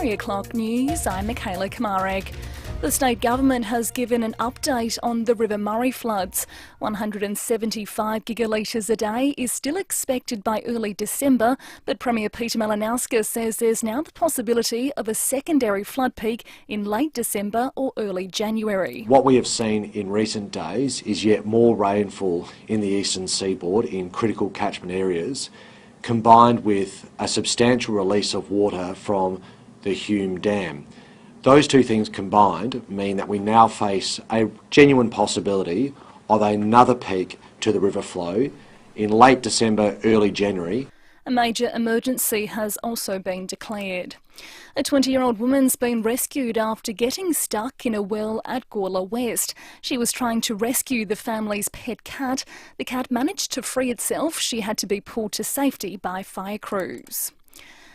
3 o'clock news, I'm Michaela Kamarek. The state government has given an update on the River Murray floods. 175 gigalitres a day is still expected by early December, but Premier Peter Malinauskas says there's now the possibility of a secondary flood peak in late December or early January. What we have seen in recent days is yet more rainfall in the eastern seaboard in critical catchment areas, combined with a substantial release of water from the Hume Dam. Those two things combined mean that we now face a genuine possibility of another peak to the river flow in late December, early January. A major emergency has also been declared. A 20-year-old woman's been rescued after getting stuck in a well at Gawler West. She was trying to rescue the family's pet cat. The cat managed to free itself. She had to be pulled to safety by fire crews.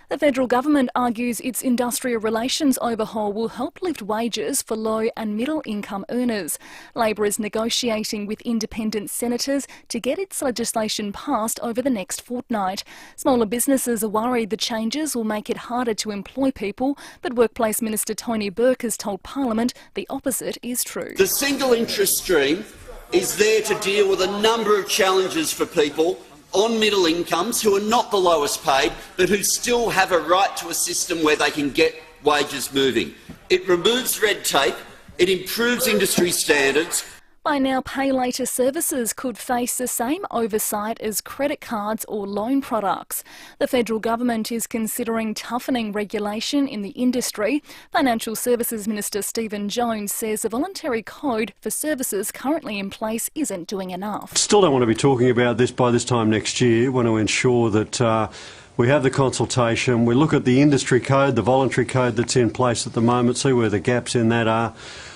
The federal government argues its industrial relations overhaul will help lift wages for low and middle income earners. Labor is negotiating with independent senators to get its legislation passed over the next fortnight. Smaller businesses are worried the changes will make it harder to employ people, but Workplace Minister Tony Burke has told Parliament the opposite is true. The single interest stream is there to deal with a number of challenges for people on middle incomes who are not the lowest paid but who still have a right to a system where they can get wages moving. It removes red tape, it improves industry standards. By now, pay later services could face the same oversight as credit cards or loan products. The federal government is considering toughening regulation in the industry. Financial Services Minister Stephen Jones says a voluntary code for services currently in place isn't doing enough. Still don't want to be talking about this by this time next year. Want to ensure that we have the consultation, we look at the industry code, the voluntary code that's in place at the moment, see where the gaps in that are.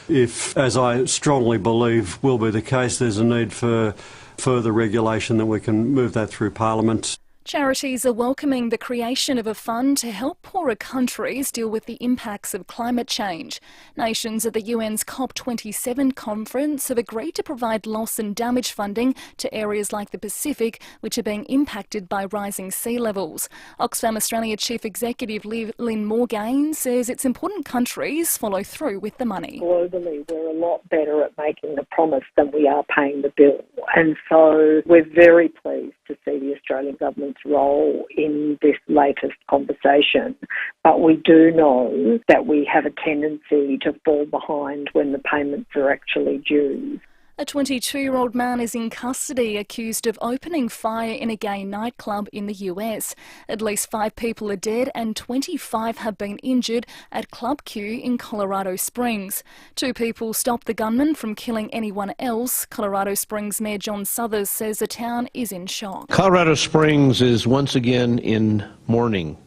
If, as I strongly believe will be the case, there's a need for further regulation, that we can move that through Parliament. Charities are welcoming the creation of a fund to help poorer countries deal with the impacts of climate change. Nations at the UN's COP27 conference have agreed to provide loss and damage funding to areas like the Pacific, which are being impacted by rising sea levels. Oxfam Australia Chief Executive Lynn Morgaine says it's important countries follow through with the money. Globally, we're a lot better at making the promise than we are paying the bill. And so we're very pleased to see the Australian government's role in this latest conversation. But we do know that we have a tendency to fall behind when the payments are actually due. A 22-year-old man is in custody accused of opening fire in a gay nightclub in the US. At least 5 people are dead and 25 have been injured at Club Q in Colorado Springs. 2 people stopped the gunman from killing anyone else. Colorado Springs Mayor John Suthers says the town is in shock. Colorado Springs is once again in mourning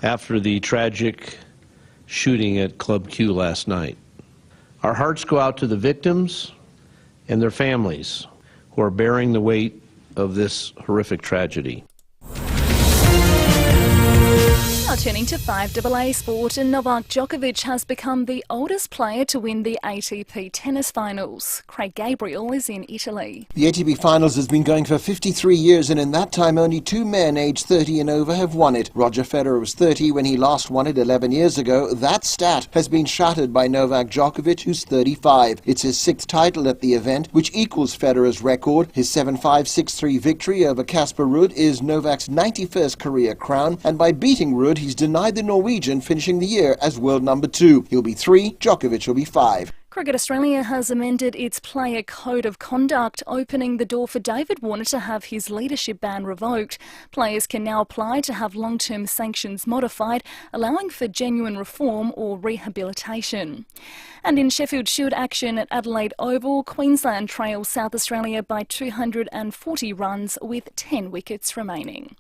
after the tragic shooting at Club Q last night. Our hearts go out to the victims and their families who are bearing the weight of this horrific tragedy. Now turning to FIVEAA sport, and Novak Djokovic has become the oldest player to win the ATP tennis finals. Craig Gabriel is in Italy. The ATP finals has been going for 53 years, and in that time only 2 men aged 30 and over have won it. Roger Federer was 30 when he last won it 11 years ago. That stat has been shattered by Novak Djokovic, who's 35. It's his 6th title at the event, which equals Federer's record. His 7-5, 6-3 victory over Casper Ruud is Novak's 91st career crown, and by beating Ruud, he's denied the Norwegian finishing the year as world number 2. He'll be 3, Djokovic will be 5. Cricket Australia has amended its player code of conduct, opening the door for David Warner to have his leadership ban revoked. Players can now apply to have long-term sanctions modified, allowing for genuine reform or rehabilitation. And in Sheffield Shield action at Adelaide Oval, Queensland trails South Australia by 240 runs with 10 wickets remaining.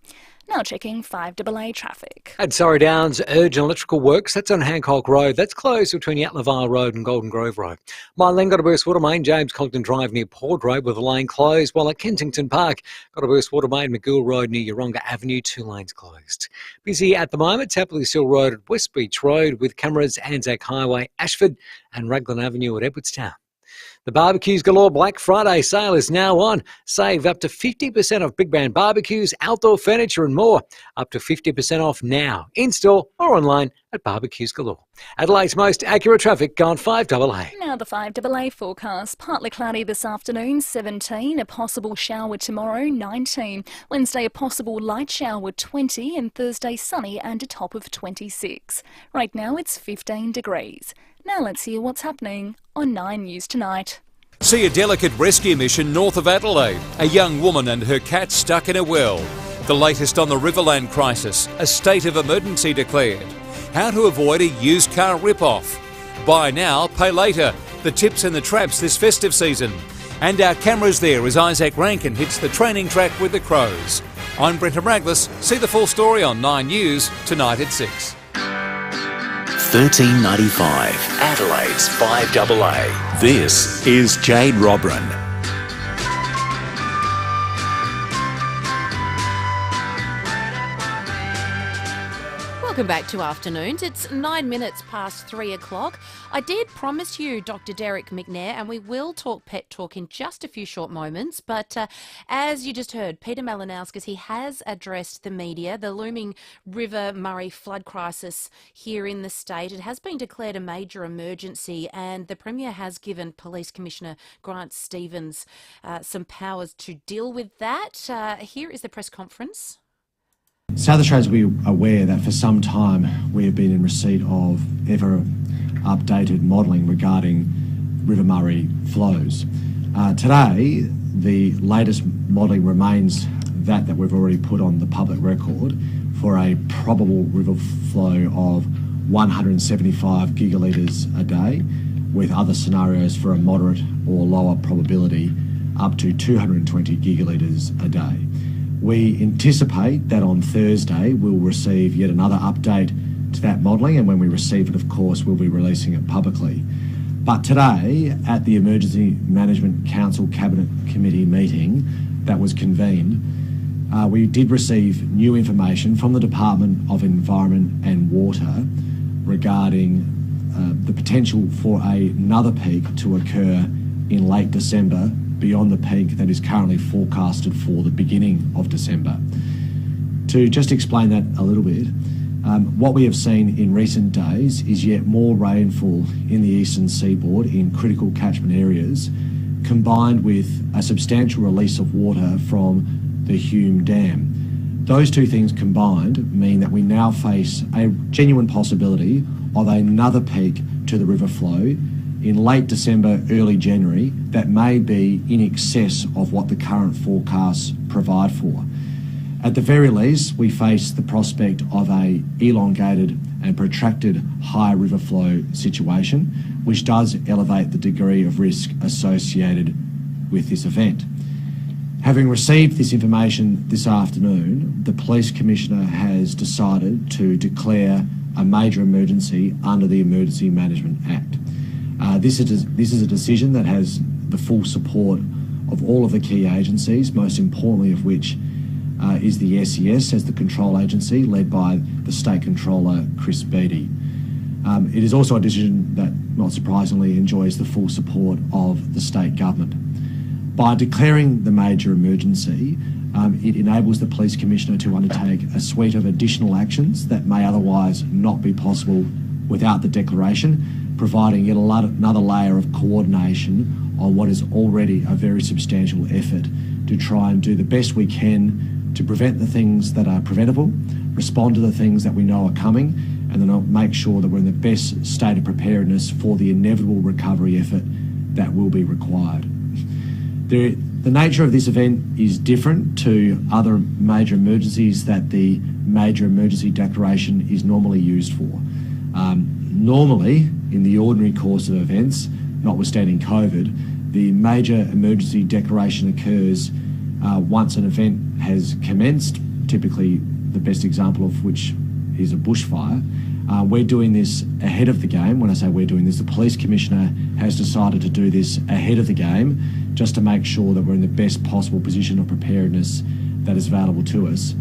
Now checking FIVEAA traffic. At Surrey Downs, urgent electrical works. That's on Hancock Road. That's closed between Yatlavale Road and Golden Grove Road. Mylene got a burst water main, James Cogden Drive near Port Road with a lane closed, while at Kensington Park, got a burst water main, McGill Road near Yeronga Avenue, 2 lanes closed. Busy at the moment, Tapley Hill Road at West Beach Road with cameras, Anzac Highway, Ashford and Raglan Avenue at Edwardstown. The Barbecues Galore Black Friday sale is now on. Save up to 50% off big band barbecues, outdoor furniture and more. Up to 50% off now, in-store or online at Barbecues Galore. Adelaide's most accurate traffic on 5AA. Now the 5AA forecast. Partly cloudy this afternoon, 17. A possible shower tomorrow, 19. Wednesday, a possible light shower, 20. And Thursday, sunny and a top of 26. Right now, it's 15 degrees. Now let's hear what's happening on 9 News Tonight. See a delicate rescue mission north of Adelaide. A young woman and her cat stuck in a well. The latest on the Riverland crisis. A state of emergency declared. How to avoid a used car rip-off. Buy now, pay later. The tips and the traps this festive season. And our cameras there as Isaac Rankin hits the training track with the Crows. I'm Brenton Raglis. See the full story on 9 News tonight at 6. $13.95, Adelaide's 5AA. This is Jade Robran. Welcome back to Afternoons. It's 9 minutes past 3 o'clock. I did promise you Dr. Derek McNair, and we will talk pet talk in just a few short moments. But as you just heard, Peter Malinauskas, he has addressed the media. The looming River Murray flood crisis here in the state, it has been declared a major emergency, and the Premier has given Police Commissioner Grant Stevens some powers to deal with that. Here is the press conference. South Australians will be aware that for some time we have been in receipt of ever updated modelling regarding River Murray flows. Today, the latest modelling remains that we've already put on the public record for a probable river flow of 175 gigalitres a day, with other scenarios for a moderate or lower probability up to 220 gigalitres a day. We anticipate that on Thursday we'll receive yet another update to that modelling, and when we receive it, of course, we'll be releasing it publicly. But today, at the Emergency Management Council Cabinet Committee meeting that was convened, we did receive new information from the Department of Environment and Water regarding the potential for another peak to occur in late December, beyond the peak that is currently forecasted for the beginning of December. To just explain that a little bit, what we have seen in recent days is yet more rainfall in the eastern seaboard in critical catchment areas, combined with a substantial release of water from the Hume Dam. Those two things combined mean that we now face a genuine possibility of another peak to the river flow in late December, early January, that may be in excess of what the current forecasts provide for. At the very least, we face the prospect of a elongated and protracted high river flow situation, which does elevate the degree of risk associated with this event. Having received this information this afternoon, the Police Commissioner has decided to declare a major emergency under the Emergency Management Act. This is a decision that has the full support of all of the key agencies, most importantly of which is the SES as the control agency, led by the State Controller, Chris Beattie. It is also a decision that, not surprisingly, enjoys the full support of the state government. By declaring the major emergency, it enables the Police Commissioner to undertake a suite of additional actions that may otherwise not be possible without the declaration, providing yet another layer of coordination on what is already a very substantial effort to try and do the best we can to prevent the things that are preventable, respond to the things that we know are coming, and then make sure that we're in the best state of preparedness for the inevitable recovery effort that will be required. The nature of this event is different to other major emergencies that the major emergency declaration is normally used for. Normally, in the ordinary course of events, notwithstanding COVID, the major emergency declaration occurs once an event has commenced, typically the best example of which is a bushfire. We're doing this ahead of the game. When I say we're doing this, the Police Commissioner has decided to do this ahead of the game, just to make sure that we're in the best possible position of preparedness that is available to us.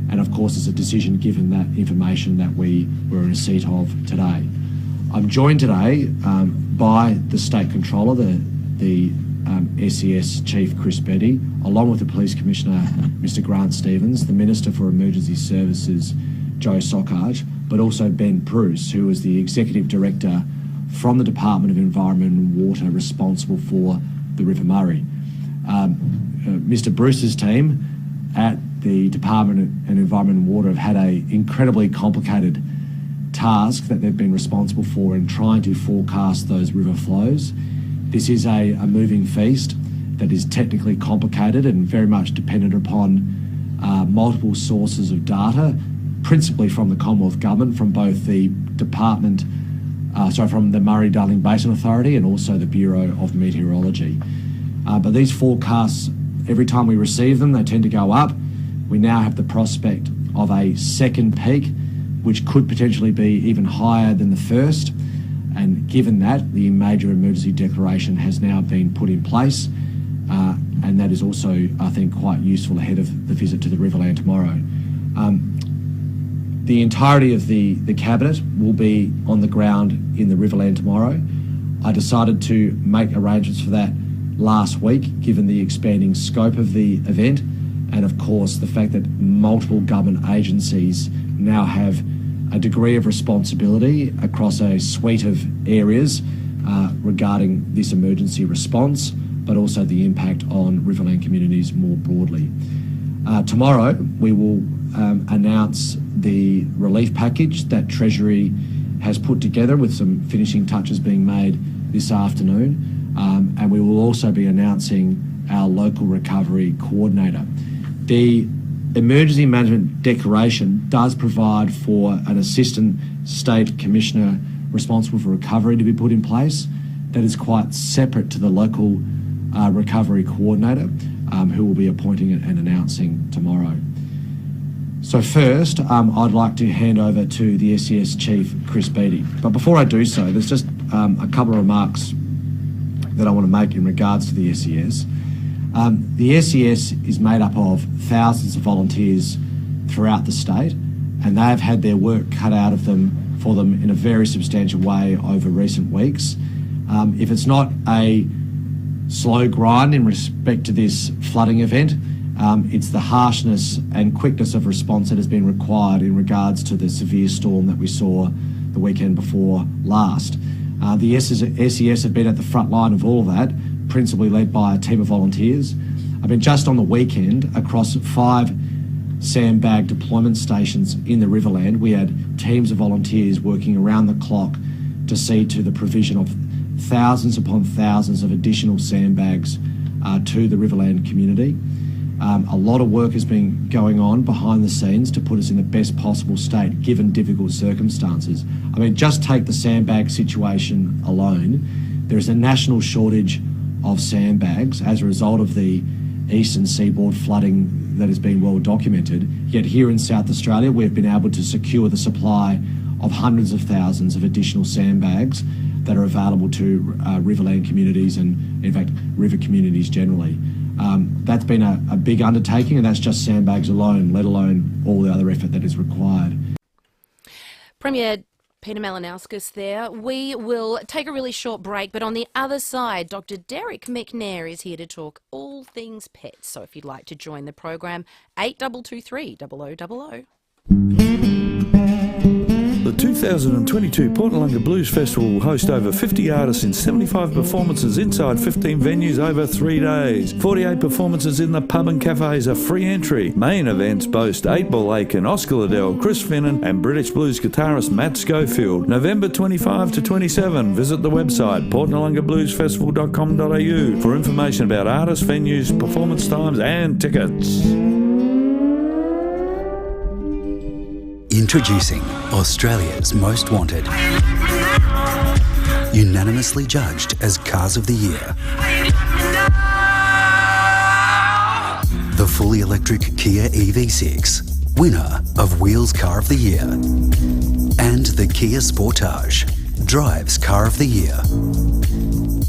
And of course, it's a decision given that information that we were in receipt of today. I'm joined today by the State Controller, the the SES Chief Chris Betty, along with the Police Commissioner Mr Grant Stevens, the Minister for Emergency Services Joe Sokaj, but also Ben Bruce, who is the Executive Director from the Department of Environment and Water responsible for the River Murray. Mr Bruce's team at the Department of Environment and Water have had an incredibly complicated task that they've been responsible for in trying to forecast those river flows. This is a moving feast that is technically complicated and very much dependent upon multiple sources of data, principally from the Commonwealth Government, from both the from the Murray-Darling Basin Authority and also the Bureau of Meteorology. But these forecasts, every time we receive them, they tend to go up. We now have the prospect of a second peak, which could potentially be even higher than the first. And given that, the major emergency declaration has now been put in place, and that is also, I think, quite useful ahead of the visit to the Riverland tomorrow. The entirety of the Cabinet will be on the ground in the Riverland tomorrow. I decided to make arrangements for that last week, given the expanding scope of the event, and of course the fact that multiple government agencies now have a degree of responsibility across a suite of areas regarding this emergency response, but also the impact on Riverland communities more broadly. Tomorrow we will announce the relief package that Treasury has put together, with some finishing touches being made this afternoon, and we will also be announcing our local recovery coordinator. The Emergency Management Declaration does provide for an Assistant State Commissioner responsible for recovery to be put in place. That is quite separate to the local recovery coordinator, who will be appointing and announcing tomorrow. So first, I'd like to hand over to the SES Chief, Chris Beattie. But before I do so, there's just a couple of remarks that I want to make in regards to the SES. The SES is made up of thousands of volunteers throughout the state, and they have had their work cut out of them for them in a very substantial way over recent weeks. If it's not a slow grind in respect to this flooding event, it's the harshness and quickness of response that has been required in regards to the severe storm that we saw the weekend before last. The SES have been at the front line of all of that, principally led by a team of volunteers. I mean, just on the weekend, across 5 sandbag deployment stations in the Riverland, we had teams of volunteers working around the clock to see to the provision of thousands upon thousands of additional sandbags to the Riverland community. A lot of work has been going on behind the scenes to put us in the best possible state, given difficult circumstances. I mean, just take the sandbag situation alone. There is a national shortage of sandbags as a result of the eastern seaboard flooding that has been well documented. Yet here in South Australia, we've been able to secure the supply of hundreds of thousands of additional sandbags that are available to Riverland communities and, in fact, river communities generally. That's been a big undertaking, and that's just sandbags alone, let alone all the other effort that is required. Premier Peter Malinauskas there. We will take a really short break, but on the other side, Dr. Derek McNair is here to talk all things pets. So if you'd like to join the program, 8223 0000. The 2022 Port Noarlunga Blues Festival will host over 50 artists in 75 performances inside 15 venues over 3 days. 48 performances in the pub and cafes are free entry. Main events boast 8 Ball Aiken, Oscar Liddell, Chris Finnan and British blues guitarist Matt Schofield. November 25 to 27. Visit the website portnoarlungabluesfestival.com.au for information about artists, venues, performance times and tickets. Introducing Australia's Most Wanted. Unanimously judged as Cars of the Year. The fully electric Kia EV6, winner of Wheels Car of the Year. And the Kia Sportage, Drives Car of the Year.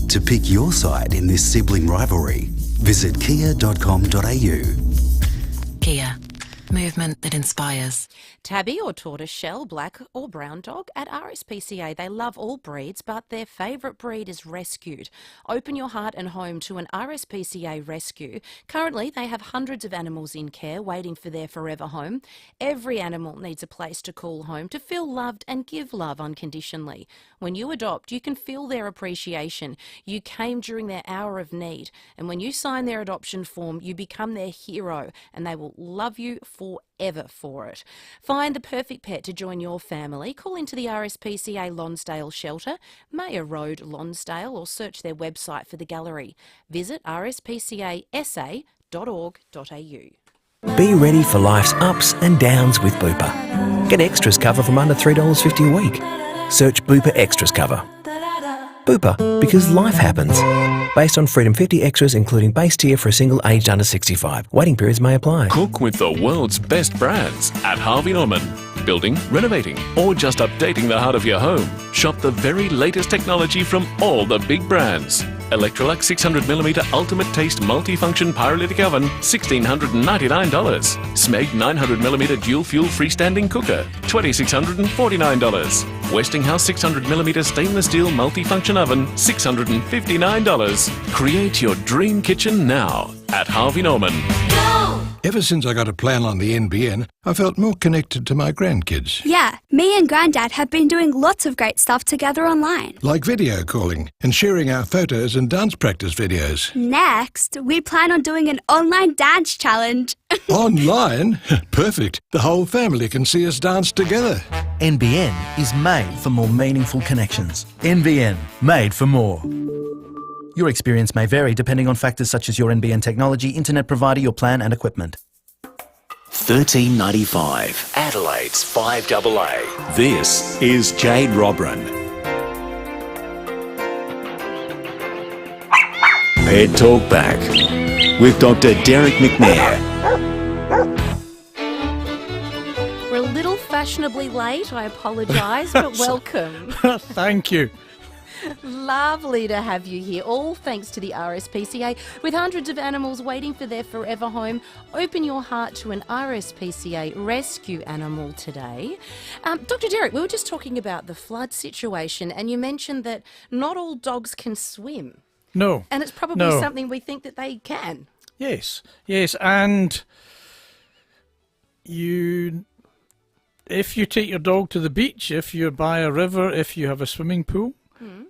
To pick your side in this sibling rivalry, visit kia.com.au. Kia. Movement that inspires. Tabby or tortoiseshell, black or brown dog at RSPCA. They love all breeds, but their favourite breed is rescued. Open your heart and home to an RSPCA rescue. Currently, they have hundreds of animals in care waiting for their forever home. Every animal needs a place to call home, to feel loved and give love unconditionally. When you adopt, you can feel their appreciation. You came during their hour of need, and when you sign their adoption form, you become their hero, and they will love you forever for it. Find the perfect pet to join your family. Call into the RSPCA Lonsdale Shelter, Mayor Road, Lonsdale, or search their website for the gallery. Visit rspcasa.org.au. Be ready for life's ups and downs with Bupa. Get extras cover from under $3.50 a week. Search Bupa Extras cover. Bupa, because life happens. Based on Freedom 50 extras, including base tier for a single aged under 65. Waiting periods may apply. Cook with the world's best brands at Harvey Norman. Building, renovating, or just updating the heart of your home. Shop the very latest technology from all the big brands. Electrolux 600mm Ultimate Taste Multifunction Pyrolytic Oven, $1,699. Smeg 900mm Dual Fuel Freestanding Cooker, $2,649. Westinghouse 600mm Stainless Steel Multifunction Oven, $659. Create your dream kitchen now at Harvey Norman. Ever since I got a plan on the NBN, I felt more connected to my grandkids. Yeah, me and Granddad have been doing lots of great stuff together online. Like video calling and sharing our photos and dance practice videos. Next, we plan on doing an online dance challenge. Online? Perfect. The whole family can see us dance together. NBN is made for more meaningful connections. NBN, made for more. Your experience may vary depending on factors such as your NBN technology, internet provider, your plan and equipment. $13.95, Adelaide's 5AA. This is Jade Robran. Pet Talk Back with Dr. Derek McNair. We're a little fashionably late, I apologise, but welcome. Thank you. Lovely to have you here, all thanks to the RSPCA. With hundreds of animals waiting for their forever home, open your heart to an RSPCA rescue animal today. Dr. Derek, we were just talking about the flood situation, and you mentioned that not all dogs can swim. No. And it's probably something we think that they can. Yes, and if you take your dog to the beach, if you're by a river, if you have a swimming pool,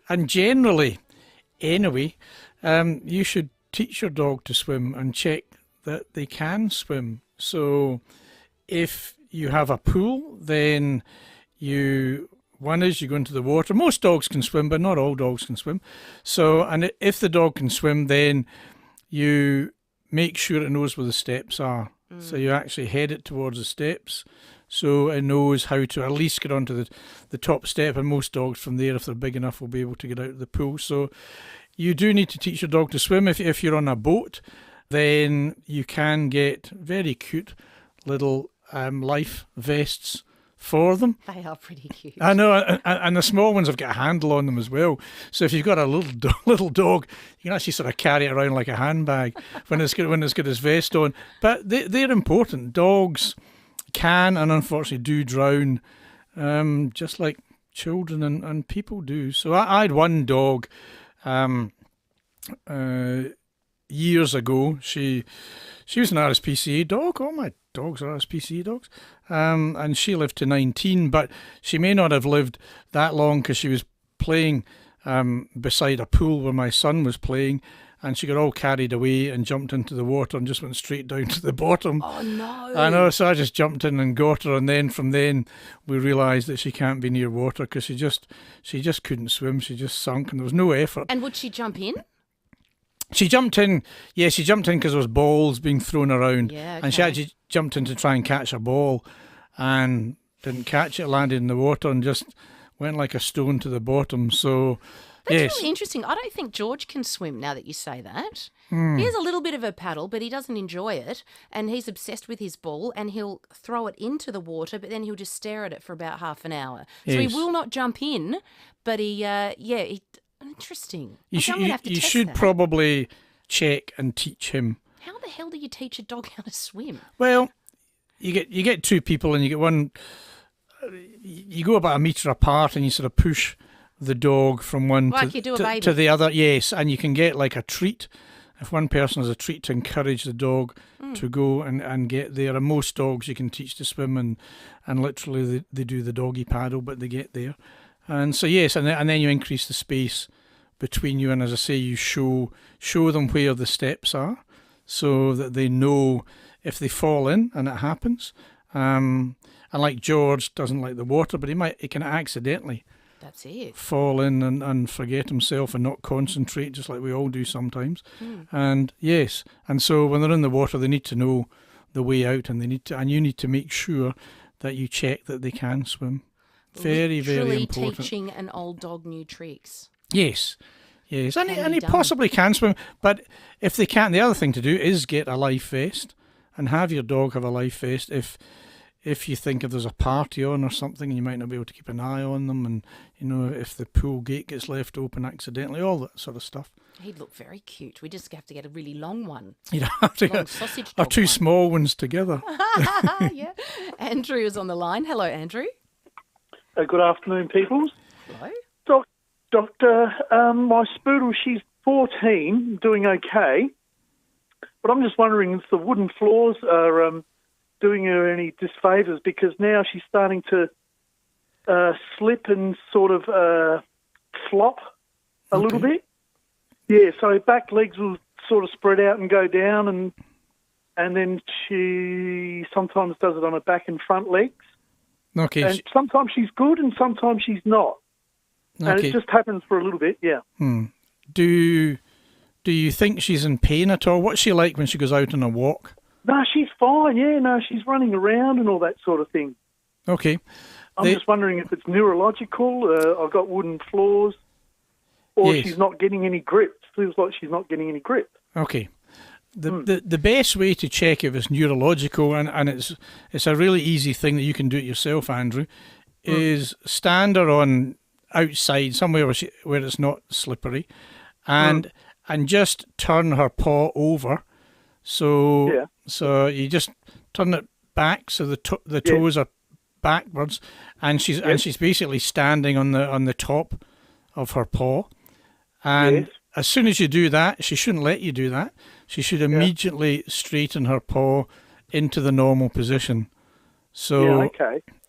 and generally, anyway, you should teach your dog to swim and check that they can swim. So if you have a pool, then one is you go into the water. Most dogs can swim, but not all dogs can swim. So, and if the dog can swim, then you make sure it knows where the steps are. So you actually head it towards the steps, so it knows how to at least get onto the top step, and most dogs from there, if they're big enough, will be able to get out of the pool. So you do need to teach your dog to swim. If you're on a boat, then you can get very cute little life vests for them. They are pretty cute. I know, and the small ones have got a handle on them as well. So if you've got a little dog, you can actually sort of carry it around like a handbag when it's got his vest on. But they're important. Dogs can and unfortunately do drown, just like children and people do. So I had one dog years ago. She was an RSPCA dog. All my dogs are RSPCA dogs. And she lived to 19, but she may not have lived that long because she was playing beside a pool where my son was playing, and she got all carried away and jumped into the water and just went straight down to the bottom. Oh, no. I know, so I just jumped in and got her, and then from then we realised that she can't be near water because she just couldn't swim. She just sunk, and there was no effort. And would she jump in? She jumped in, because there was balls being thrown around. Yeah, okay. And she actually jumped in to try and catch a ball and didn't catch it, landed in the water and just went like a stone to the bottom. So, That's really interesting. I don't think George can swim now that you say that. He has a little bit of a paddle, but he doesn't enjoy it, and he's obsessed with his ball, and he'll throw it into the water, but then he'll just stare at it for about half an hour. So he will not jump in, but interesting. You should probably check and teach him. How the hell do you teach a dog how to swim? Well, you get two people and you get one. You go about a metre apart and you sort of push the dog from one Like you do a baby. to the other. Yes, and you can get like a treat. If one person has a treat to encourage the dog to go and get there. And most dogs you can teach to swim and literally they do the doggy paddle, but they get there. And so yes, and then you increase the space between you, and as I say, you show them where the steps are, so that they know if they fall in, and it happens. And like George doesn't like the water, but he can accidentally That's it. fall in and forget himself and not concentrate, just like we all do sometimes. And yes, and so when they're in the water, they need to know the way out, and you need to make sure that you check that they can swim. Very, very important. Teaching an old dog new tricks. Yes, and he possibly can swim, but if they can't, the other thing to do is get a life vest and have your dog have a life vest if you think if there's a party on or something and you might not be able to keep an eye on them, and if the pool gate gets left open accidentally, all that sort of stuff. He'd look very cute. We just have to get a really long one. You'd have to long get sausage or dog two one. small ones together. Yeah. Andrew is on the line. Hello, Andrew. Good afternoon, peoples. Hello. Doctor, my Spoodle, she's 14, doing okay, but I'm just wondering if the wooden floors are doing her any disfavours, because now she's starting to slip and sort of flop a little bit. Yeah, so her back legs will sort of spread out and go down, and then she sometimes does it on her back and front legs. Okay. And sometimes she's good and sometimes she's not. And Okay. it just happens for a little bit, yeah. Do you think she's in pain at all? What's she like when she goes out on a walk? No, she's fine, yeah. No, she's running around and all that sort of thing. Okay. I'm just wondering if it's neurological. I've got wooden floors, or Yes. she's not getting any grip. Feels like she's not getting any grip. Okay. The best way to check if it's neurological, and it's a really easy thing that you can do it yourself, Andrew, is stand her on outside somewhere where it's not slippery, and just turn her paw over. So you just turn it back so the toes are backwards, and she's basically standing on the top of her paw. And as soon as you do that, she shouldn't let you do that. She should immediately straighten her paw into the normal position. So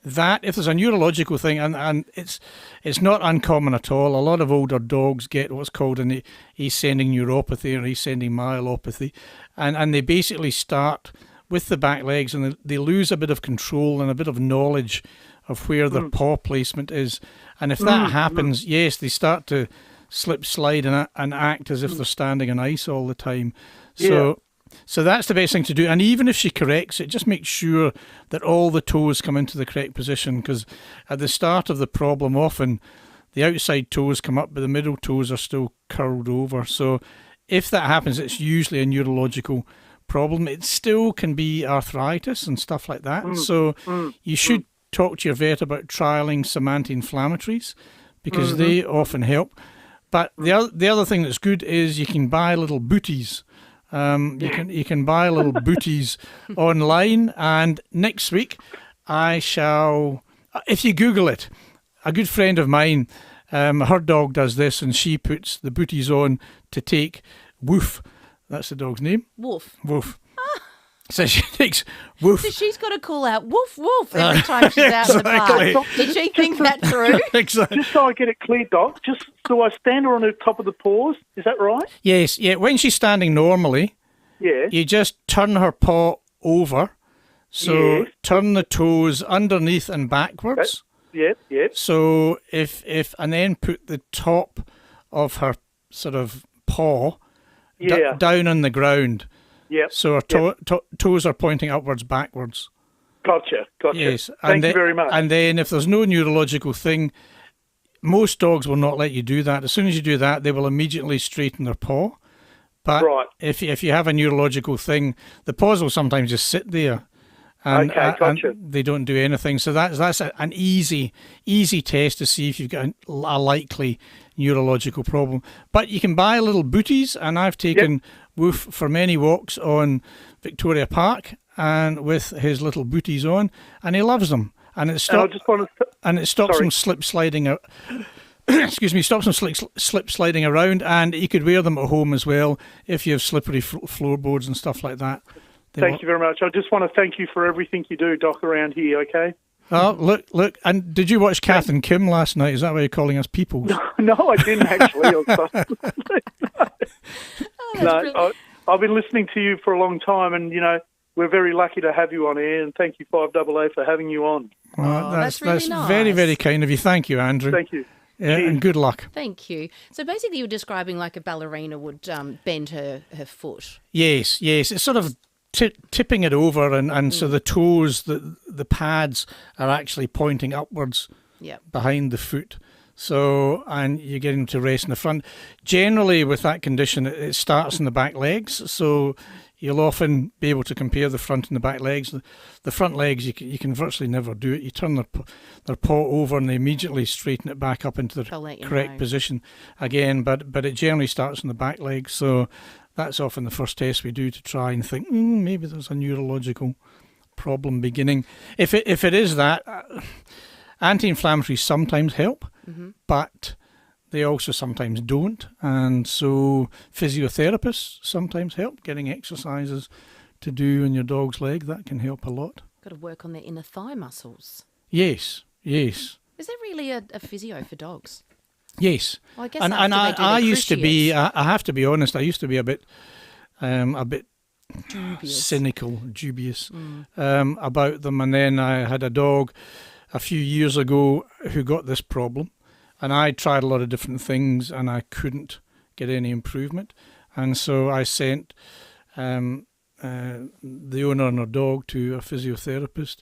that, if there's a neurological thing, and it's not uncommon at all. A lot of older dogs get what's called an ascending neuropathy or ascending myelopathy, and they basically start with the back legs, and they lose a bit of control and a bit of knowledge of where their paw placement is. And if that happens, yes, they start to slip, slide, and act as if they're standing on ice all the time. So that's the best thing to do. And even if she corrects it, just make sure that all the toes come into the correct position, because at the start of the problem, often the outside toes come up, but the middle toes are still curled over. So if that happens, it's usually a neurological problem. It still can be arthritis and stuff like that. So you should talk to your vet about trialling some anti-inflammatories, because they often help. But the other thing that's good is you can buy little booties. You can buy little booties online, and next week I shall, if you Google it, a good friend of mine, her dog does this, and she puts the booties on to take Woof. That's the dog's name. Wolf. Woof. So she takes Woof. So she's got to call out woof woof every time she's out in the park. Did she think that through? Exactly. Just so I get it clear, Doc, just so I stand her on the top of the paws, is that right? Yes, yeah. When she's standing normally, you just turn her paw over. So turn the toes underneath and backwards. Yep. So if and then put the top of her sort of paw down on the ground. Yep. So her toes are pointing upwards, backwards. Gotcha. Yes. Thank you very much. And then if there's no neurological thing, most dogs will not let you do that. As soon as you do that, they will immediately straighten their paw. But if you have a neurological thing, the paws will sometimes just sit there. And, and they don't do anything. So that's an easy test to see if you've got a likely neurological problem. But you can buy little booties, and I've taken Woof for many walks on Victoria Park, and with his little booties on, and he loves them. And it stops him slip sliding out. Excuse me, stops him slip sliding around, and you could wear them at home as well if you have slippery floorboards and stuff like that. Thank you very much. I just want to thank you for everything you do, Doc, around here, okay? Oh, look, and did you watch Kath and Kim last night? Is that why you're calling us people? No, I didn't actually. I've been listening to you for a long time, and, you know, we're very lucky to have you on air, and thank you, FIVEAA, for having you on. That's really nice. Very, very kind of you. Thank you, Andrew. Thank you. Yeah, and good luck. Thank you. So basically you're describing like a ballerina would bend her foot. Yes. It's sort of tipping it over, and so the toes, the pads are actually pointing upwards behind the foot. So, and you're getting to rest in the front. Generally, with that condition, it starts in the back legs. So you'll often be able to compare the front and the back legs. The front legs, you can virtually never do it. You turn their paw over and they immediately straighten it back up into the correct position again. But it generally starts in the back legs. So that's often the first test we do to try and think, maybe there's a neurological problem beginning. If it is that, anti-inflammatories sometimes help, but they also sometimes don't, and so physiotherapists sometimes help, getting exercises to do in your dog's leg. That can help a lot. Got to work on their inner thigh muscles. Yes. Is there really a physio for dogs? Yes. Well, I guess and I used to be, I have to be honest, I used to be a bit dubious. Cynical, dubious about them, and then I had a dog a few years ago who got this problem. And I tried a lot of different things, and I couldn't get any improvement. And so I sent the owner and her dog to a physiotherapist,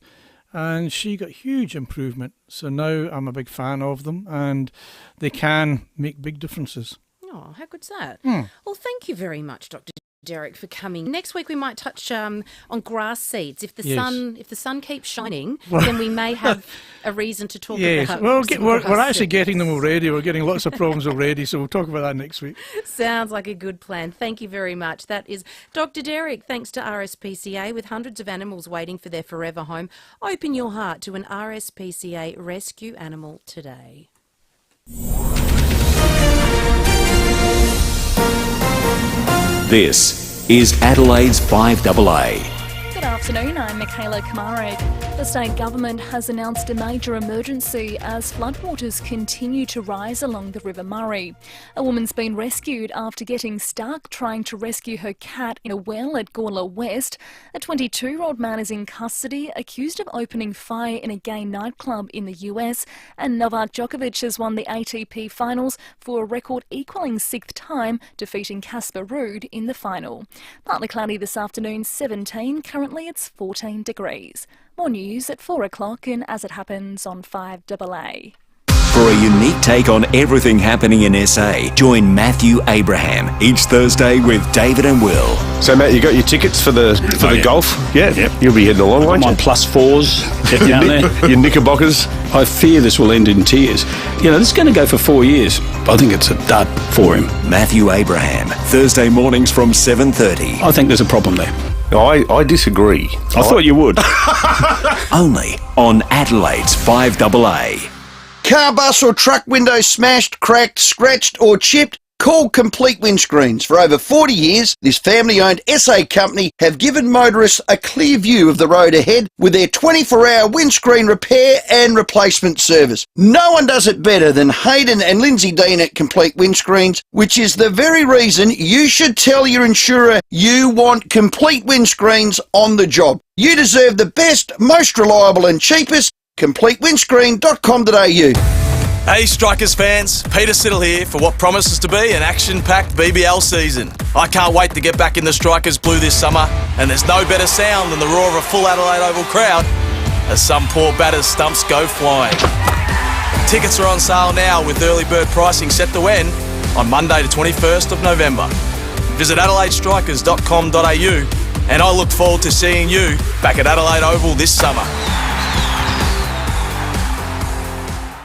and she got huge improvement. So now I'm a big fan of them, and they can make big differences. Oh, how good's that? Well, thank you very much, Dr. Derek, for coming. Next week we might touch on grass seeds. If the sun keeps shining, then we may have a reason to talk about. Well, we're actually getting them already. We're getting lots of problems already, so we'll talk about that next week. Sounds like a good plan. Thank you very much. That is Dr. Derek. Thanks to RSPCA. With hundreds of animals waiting for their forever home, open your heart to an RSPCA rescue animal today. This is Adelaide's FIVEAA. Good afternoon, I'm Michaela Kamarek. The state government has announced a major emergency as floodwaters continue to rise along the River Murray. A woman's been rescued after getting stuck trying to rescue her cat in a well at Gawler West. A 22-year-old man is in custody, accused of opening fire in a gay nightclub in the US, and Novak Djokovic has won the ATP finals for a record equalling sixth time, defeating Casper Ruud in the final. Partly cloudy this afternoon, 17, currently it's 14 degrees. More news at 4 o'clock and As It Happens on FIVEAA. For a unique take on everything happening in SA, join Matthew Abraham each Thursday with David and Will. So, Matt, you got your tickets for the golf? Yeah, yep. You'll be heading along, won't you? I'm on +4s down there. Your knickerbockers? I fear this will end in tears. You know, this is going to go for 4 years. I think it's a dud for him. Matthew Abraham, Thursday mornings from 7:30. I think there's a problem there. I disagree. I thought you would. Only on Adelaide's FIVEAA. Car, bus or truck window smashed, cracked, scratched or chipped? Call Complete Windscreens. For over 40 years, this family-owned SA company have given motorists a clear view of the road ahead with their 24-hour windscreen repair and replacement service. No one does it better than Hayden and Lindsay Dean at Complete Windscreens, which is the very reason you should tell your insurer you want Complete Windscreens on the job. You deserve the best, most reliable and cheapest. CompleteWindscreen.com.au. Hey Strikers fans, Peter Siddle here for what promises to be an action-packed BBL season. I can't wait to get back in the Strikers blue this summer, and there's no better sound than the roar of a full Adelaide Oval crowd as some poor batter's stumps go flying. Tickets are on sale now with early bird pricing set to end on Monday the 21st of November. Visit adelaidestrikers.com.au and I look forward to seeing you back at Adelaide Oval this summer.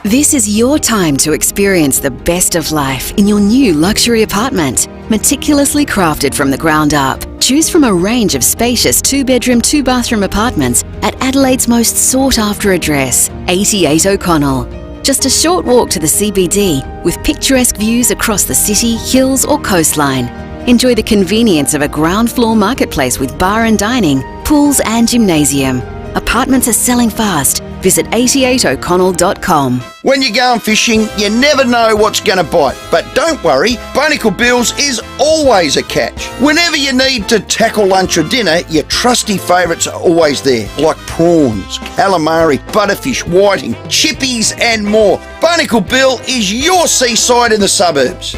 This is your time to experience the best of life in your new luxury apartment. Meticulously crafted from the ground up, Choose from a range of spacious 2-bedroom, 2-bathroom apartments at Adelaide's most sought-after address, 88 O'Connell. Just a short walk to the CBD with picturesque views across the city, hills or coastline. Enjoy the convenience of a ground floor marketplace with bar and dining, pools and gymnasium. Apartments are selling fast. Visit 88o'connell.com. When you're going fishing, you never know what's going to bite. But don't worry, Barnacle Bills is always a catch. Whenever you need to tackle lunch or dinner, your trusty favourites are always there, like prawns, calamari, butterfish, whiting, chippies and more. Barnacle Bill is your seaside in the suburbs.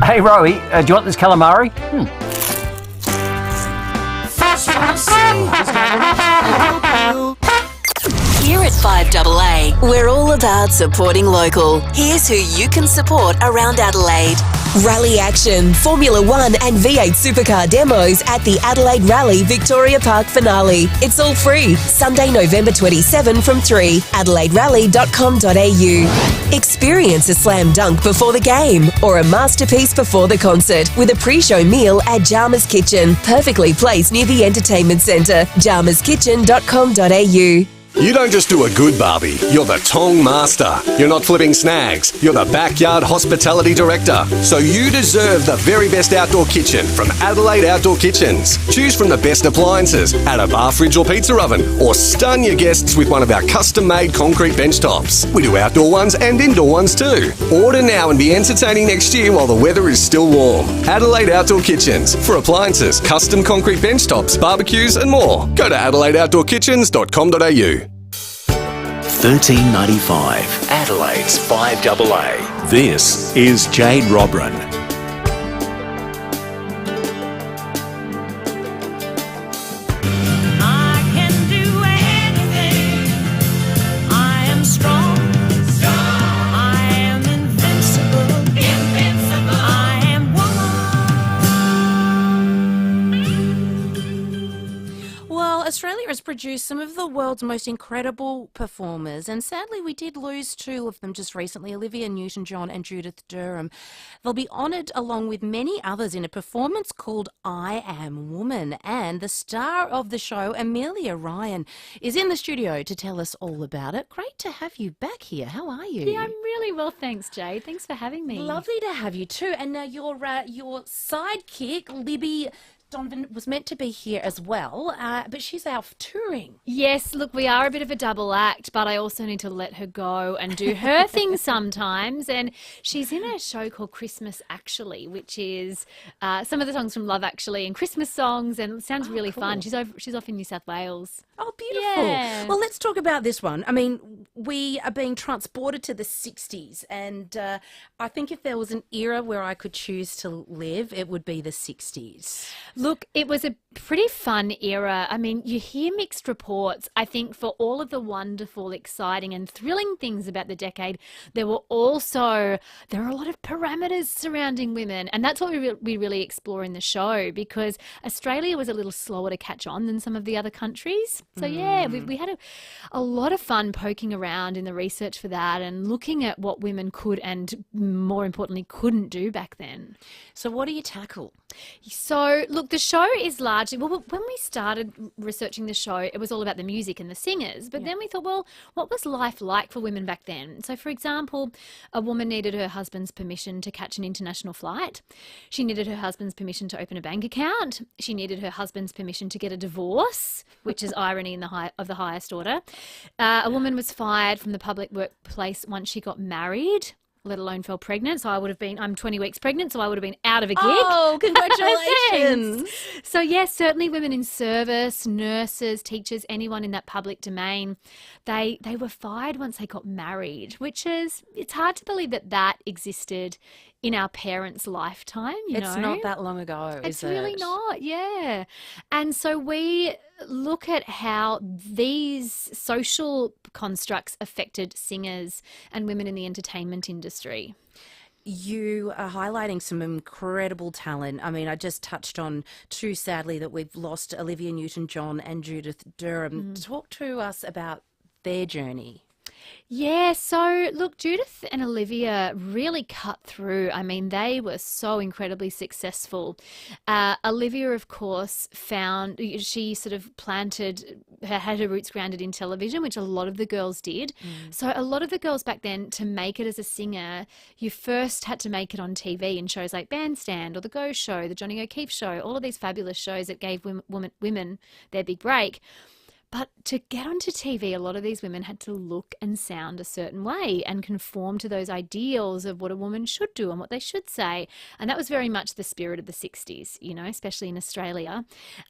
Hey, Rowey, do you want this calamari? Here at FIVEAA, we're all about supporting local. Here's who you can support around Adelaide. Rally action, Formula 1 and V8 supercar demos at the Adelaide Rally Victoria Park finale. It's all free. Sunday, November 27 from 3. adelaiderally.com.au. Experience a slam dunk before the game or a masterpiece before the concert with a pre-show meal at Jarmer's Kitchen, perfectly placed near the entertainment centre. jarmerskitchen.com.au. You don't just do a good barbie, you're the Tong Master. You're not flipping snags, you're the Backyard Hospitality Director. So you deserve the very best outdoor kitchen from Adelaide Outdoor Kitchens. Choose from the best appliances, add a bar fridge or pizza oven, or stun your guests with one of our custom-made concrete bench tops. We do outdoor ones and indoor ones too. Order now and be entertaining next year while the weather is still warm. Adelaide Outdoor Kitchens for appliances, custom concrete bench tops, barbecues and more. Go to adelaideoutdoorkitchens.com.au. $13.95, Adelaide's FIVEAA. This is Jade Robran. Australia has produced some of the world's most incredible performers, and sadly we did lose two of them just recently, Olivia Newton-John and Judith Durham. They'll be honoured along with many others in a performance called I Am Woman, and the star of the show, Amelia Ryan, is in the studio to tell us all about it. Great to have you back here. How are you? Yeah, I'm really well, thanks, Jade. Thanks for having me. Lovely to have you too. And now your sidekick, Libby Donovan, was meant to be here as well, but she's out touring. Yes, look, we are a bit of a double act, but I also need to let her go and do her thing sometimes. And she's in a show called Christmas Actually, which is some of the songs from Love Actually and Christmas songs, and it sounds really fun. She's off in New South Wales. Oh, beautiful. Yeah. Well, let's talk about this one. I mean, we are being transported to the 60s, and I think if there was an era where I could choose to live, it would be the 60s. Look, it was a pretty fun era. I mean, you hear mixed reports. I think for all of the wonderful, exciting and thrilling things about the decade, there are a lot of parameters surrounding women. And that's what we really explore in the show, because Australia was a little slower to catch on than some of the other countries. So, yeah, we had a lot of fun poking around in the research for that and looking at what women could and, more importantly, couldn't do back then. So what do you tackle? So, look, the show is largely, well, when we started researching the show, it was all about the music and the singers. But then we thought, well, what was life like for women back then? So, for example, a woman needed her husband's permission to catch an international flight. She needed her husband's permission to open a bank account. She needed her husband's permission to get a divorce, which is irony of the highest order. A woman was fired from the public workplace once she got married, let alone fell pregnant. So I'm 20 weeks pregnant, so I would have been out of a gig. Oh, congratulations. So yes, certainly women in service, nurses, teachers, anyone in that public domain, they were fired once they got married, it's hard to believe that existed in our parents' lifetime. It's not that long ago, is it? It's really not, yeah. And so we look at how these social constructs affected singers and women in the entertainment industry. You are highlighting some incredible talent. I mean, I just touched on two, sadly, that we've lost, Olivia Newton-John and Judith Durham. Talk to us about their journey. Yeah, so look, Judith and Olivia really cut through. I mean, they were so incredibly successful. Olivia, of course, she sort of had her roots grounded in television, which a lot of the girls did. So a lot of the girls back then, to make it as a singer, you first had to make it on TV in shows like Bandstand or The Go Show, The Johnny O'Keefe Show, all of these fabulous shows that gave women their big break. But to get onto TV, a lot of these women had to look and sound a certain way and conform to those ideals of what a woman should do and what they should say. And that was very much the spirit of the 60s, especially in Australia.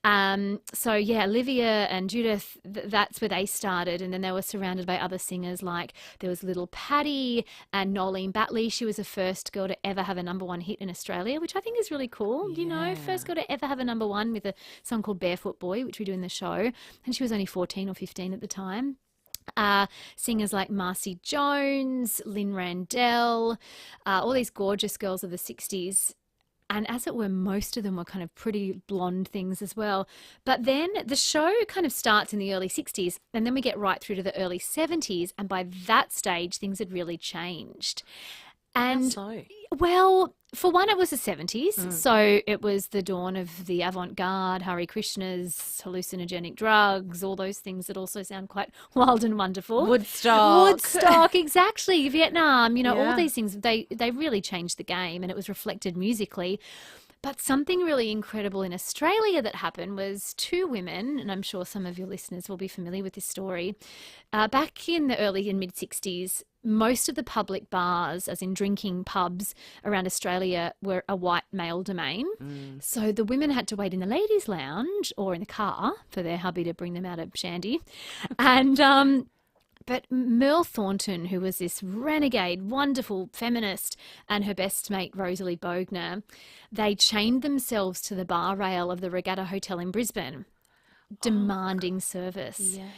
So, yeah, Olivia and Judith, that's where they started. And then they were surrounded by other singers, like there was Little Patty and Nolene Batley. She was the first girl to ever have a #1 hit in Australia, which I think is really cool. First girl to ever have a #1 with a song called Barefoot Boy, which we do in the show. And she was only 14 or 15 at the time. Singers like Marcy Jones, Lynn Randell, all these gorgeous girls of the 60s. And as it were, most of them were kind of pretty blonde things as well. But then the show kind of starts in the early 60s, and then we get right through to the early 70s. And by that stage, things had really changed. And How so? Well, for one, it was the 70s. So it was the dawn of the avant-garde, Hare Krishnas, hallucinogenic drugs, all those things that also sound quite wild and wonderful. Woodstock, exactly. Vietnam, all these things, they really changed the game, and it was reflected musically. But something really incredible in Australia that happened was two women, and I'm sure some of your listeners will be familiar with this story. Back in the early and mid-60s, most of the public bars, as in drinking pubs around Australia, were a white male domain. So the women had to wait in the ladies' lounge or in the car for their hubby to bring them out of shandy. And but Merle Thornton, who was this renegade, wonderful feminist, and her best mate, Rosalie Bogner, they chained themselves to the bar rail of the Regatta Hotel in Brisbane, demanding service. Yeah.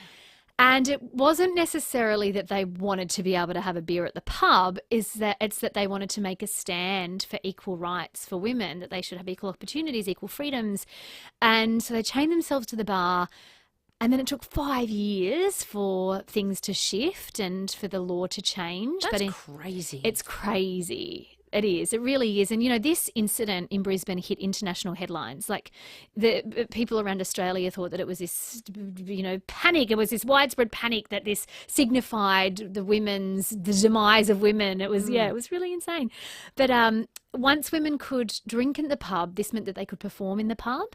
And it wasn't necessarily that they wanted to be able to have a beer at the pub, it's that they wanted to make a stand for equal rights for women, that they should have equal opportunities, equal freedoms. And so they chained themselves to the bar. And then it took 5 years for things to shift and for the law to change. That's crazy. It's crazy. It is. It really is. And, this incident in Brisbane hit international headlines. Like, the people around Australia thought that it was this, panic. It was this widespread panic that this signified the demise of women. It was, it was really insane. But once women could drink in the pub, this meant that they could perform in the pub.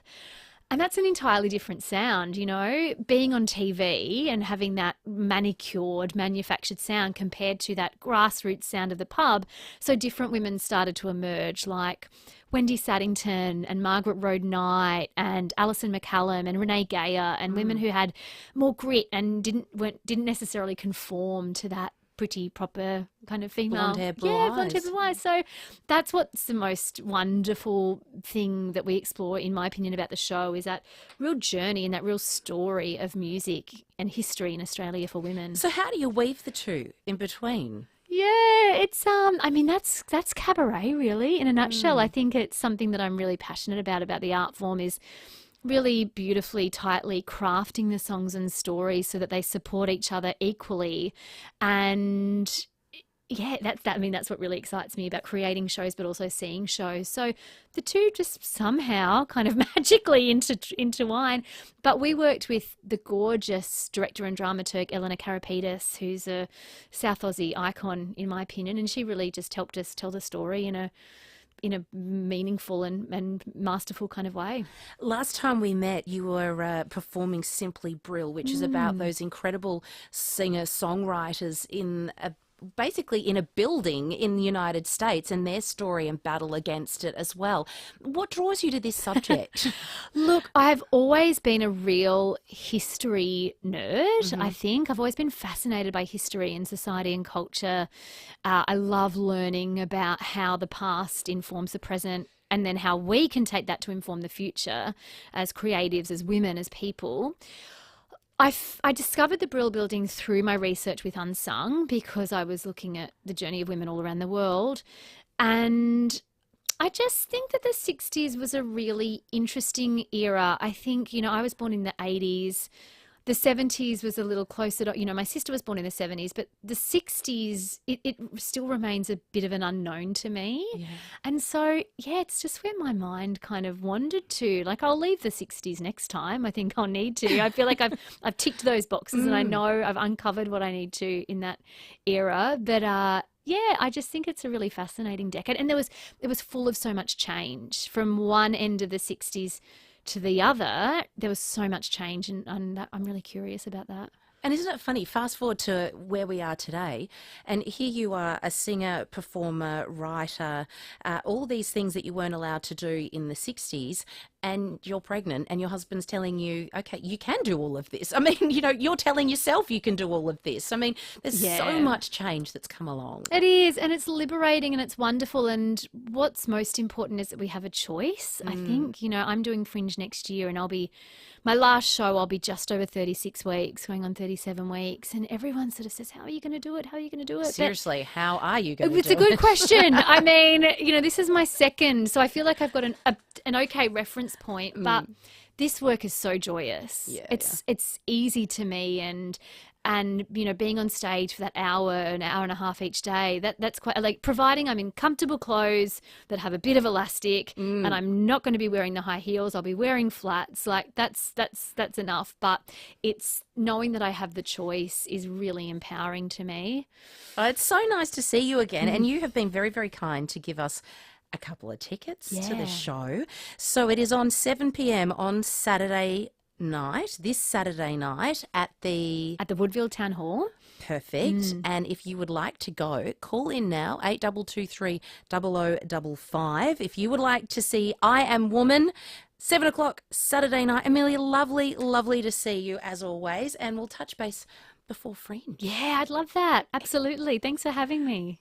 And that's an entirely different sound, being on TV and having that manicured, manufactured sound compared to that grassroots sound of the pub. So different women started to emerge, like Wendy Saddington and Margaret Road Knight and Alison McCallum and Renee Gayer, and women who had more grit and didn't necessarily conform to that pretty proper kind of female. Blonde hair, blue eyes. Blonde hair, blue eyes. So that's what's the most wonderful thing that we explore, in my opinion, about the show, is that real journey and that real story of music and history in Australia for women. So how do you weave the two in between? Yeah, it's that's cabaret really in a nutshell. I think it's something that I'm really passionate about the art form, is really beautifully, tightly crafting the songs and stories so that they support each other equally. And yeah, that's what really excites me about creating shows, but also seeing shows. So the two just somehow kind of magically intertwine. But we worked with the gorgeous director and dramaturg Eleanor Karapidis, who's a South Aussie icon, in my opinion, and she really just helped us tell the story in a meaningful and masterful kind of way. Last time we met, you were performing Simply Brill, which is about those incredible singer-songwriters basically in a building in the United States, and their story and battle against it as well. What draws you to this subject? Look, I've always been a real history nerd, I think. I've always been fascinated by history and society and culture. I love learning about how the past informs the present, and then how we can take that to inform the future as creatives, as women, as people. I discovered the Brill Building through my research with Unsung, because I was looking at the journey of women all around the world. And I just think that the 60s was a really interesting era. I think, I was born in the 80s. the 70s was a little closer to, my sister was born in the 70s, but the 60s, it still remains a bit of an unknown to me. Yeah. And so, it's just where my mind kind of wandered to. Like, I'll leave the 60s next time. I think I'll need to. I feel like I've ticked those boxes and I know I've uncovered what I need to in that era. But, I just think it's a really fascinating decade. And it was full of so much change from one end of the 60s to the other. There was so much change, and I'm really curious about that. And isn't it funny, fast forward to where we are today, and here you are, a singer, performer, writer, all these things that you weren't allowed to do in the 60s, and you're pregnant and your husband's telling you, okay, you can do all of this. I mean, you're telling yourself you can do all of this. I mean, there's so much change that's come along. It is, and it's liberating and it's wonderful, and what's most important is that we have a choice, I think. I'm doing Fringe next year, and my last show, I'll be just over 36 weeks, going on 37 weeks, and everyone sort of says, how are you going to do it? How are you going to do it? Seriously, how are you going to do it? It's a good question. I mean, this is my second, so I feel like I've got an okay reference point, but this work is so joyous. It's easy to me, and being on stage for that an hour and a half each day, that's quite, like, providing I'm in comfortable clothes that have a bit of elastic, and I'm not going to be wearing the high heels, I'll be wearing flats, like that's enough. But it's knowing that I have the choice is really empowering to me. Oh, it's so nice to see you again, and you have been very, very kind to give us a couple of tickets to the show. So it is on 7 p.m. on this Saturday night at the Woodville Town Hall. Perfect. And if you would like to go, call in now, 8223 0055. If you would like to see I Am Woman, 7 o'clock Saturday night. Amelia, lovely, lovely to see you as always, and we'll touch base before Fringe. Yeah, I'd love that. Absolutely. Thanks for having me.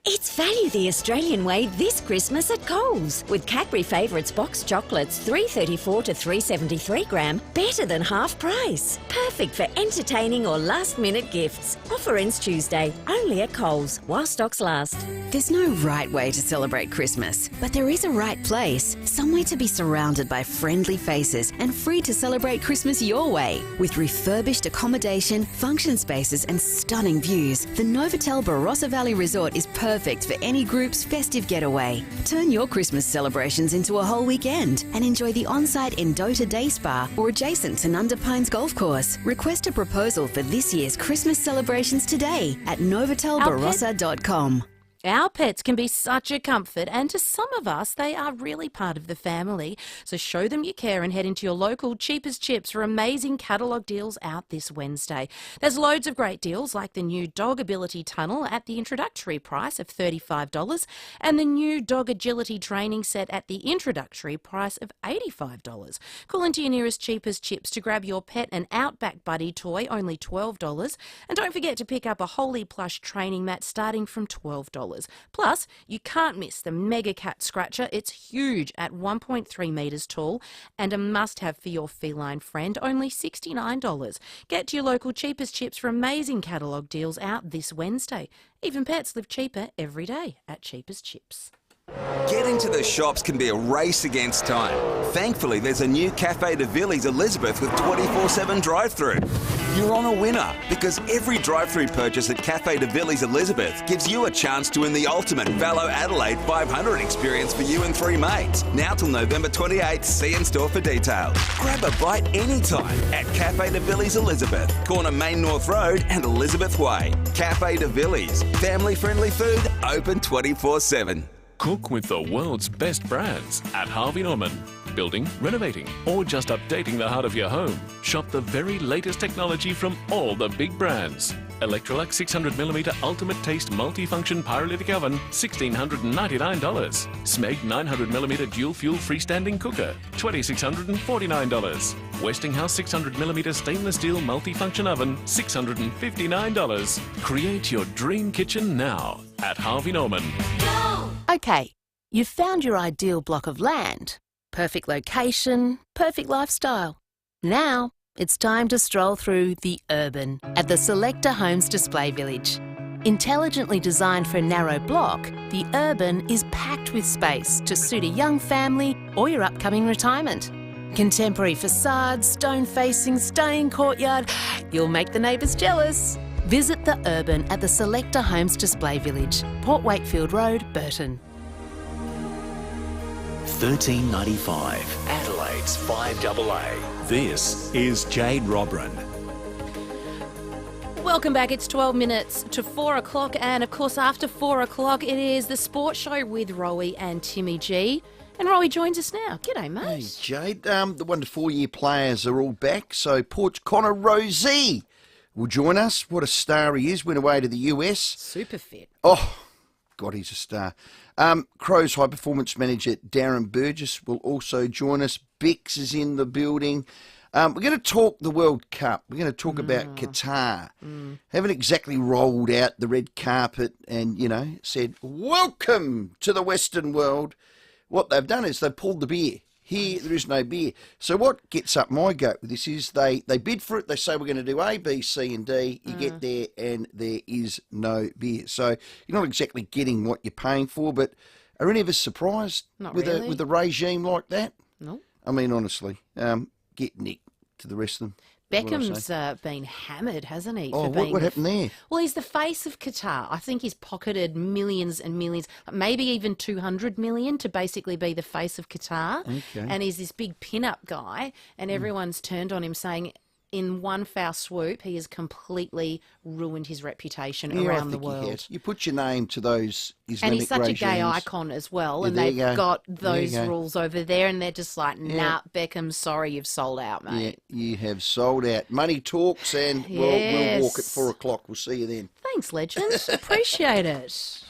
It's value the Australian way this Christmas at Coles. With Cadbury Favourites box chocolates, $3.34 to $3.73 gram, better than half price. Perfect for entertaining or last-minute gifts. Offer ends Tuesday, only at Coles, while stocks last. There's no right way to celebrate Christmas, but there is a right place. Somewhere to be surrounded by friendly faces and free to celebrate Christmas your way. With refurbished accommodation, function spaces and stunning views, the Novotel Barossa Valley Resort is perfect for any group's festive getaway. Turn your Christmas celebrations into a whole weekend and enjoy the on-site Endota Day Spa or adjacent to Nunda Pines Golf Course. Request a proposal for this year's Christmas celebrations today at novotelbarossa.com. Our pets can be such a comfort, and to some of us, they are really part of the family. So show them you care and head into your local Cheapest Chips for amazing catalogue deals out this Wednesday. There's loads of great deals, like the new Dog Ability Tunnel at the introductory price of $35 and the new Dog Agility Training Set at the introductory price of $85. Call into your nearest Cheapest Chips to grab your pet an Outback Buddy toy, only $12. And don't forget to pick up a Holy Plush training mat starting from $12. Plus, you can't miss the Mega Cat Scratcher. It's huge at 1.3 metres tall and a must-have for your feline friend, only $69. Get to your local Cheapest Chips for amazing catalogue deals out this Wednesday. Even pets live cheaper every day at Cheapest Chips. Getting to the shops can be a race against time. Thankfully, there's a new Cafe de Villiers Elizabeth with 24/7 drive-through. You're on a winner because every drive-through purchase at Cafe de Villiers Elizabeth gives you a chance to win the ultimate Valo Adelaide 500 experience for you and 3 mates. Now till November 28th, see in store for details. Grab a bite anytime at Cafe de Villiers Elizabeth, corner Main North Road and Elizabeth Way. Cafe de Villiers, family-friendly food, open 24/7. Cook with the world's best brands at Harvey Norman. Building, renovating, or just updating the heart of your home. Shop the very latest technology from all the big brands. Electrolux 600mm Ultimate Taste Multifunction Pyrolytic Oven, $1,699. Smeg 900mm Dual Fuel Freestanding Cooker, $2,649. Westinghouse 600mm Stainless Steel Multifunction Oven, $659. Create your dream kitchen now at Harvey Norman. Okay, you've found your ideal block of land. Perfect location, perfect lifestyle. Now, it's time to stroll through the urban at the Selector Homes Display Village. Intelligently designed for a narrow block, the urban is packed with space to suit a young family or your upcoming retirement. Contemporary facades, stone facing, staying courtyard. You'll make the neighbours jealous. Visit the Urban at the Selector Homes Display Village, Port Wakefield Road, Burton. $13.95. Adelaide's FIVEAA. This is Jade Robran. Welcome back. It's 12 minutes to 4 o'clock, and of course, after 4 o'clock, it is the Sports Show with Rowey and Timmy G. And Rowey joins us now. G'day, mate. Hey, Jade. The 1 to 4 year players are all back, so Port's Connor Rowey will join us. What a star he is. Went away to the US. Super fit. Oh, God, he's a star. Crows high performance manager Darren Burgess will also join us. Bex is in the building. We're going to talk the World Cup. We're going to talk about Qatar. Haven't exactly rolled out the red carpet and, said, welcome to the Western world. What they've done is they've pulled the beer. Here, there is no beer. So what gets up my goat with this is they bid for it. They say we're going to do A, B, C and D. You get there and there is no beer. So you're not exactly getting what you're paying for, but are any of us surprised with a regime like that? No. I mean, honestly, get Nick to the rest of them. Beckham's been hammered, hasn't he? Oh, what happened there? Well, he's the face of Qatar. I think he's pocketed millions and millions, maybe even 200 million to basically be the face of Qatar. Okay. And he's this big pin-up guy, and everyone's turned on him saying in one foul swoop, he has completely ruined his reputation around the world. He has. You put your name to those Islamic and he's such regimes. a gay icon as well, Yeah, and there they've you go. got There you those go. rules over there, and they're just like, nah, Yeah. Beckham, sorry, you've sold out, mate. Yeah, you have sold out. Money talks, and we'll walk at 4 o'clock. We'll see you then. Thanks, legend. Appreciate it.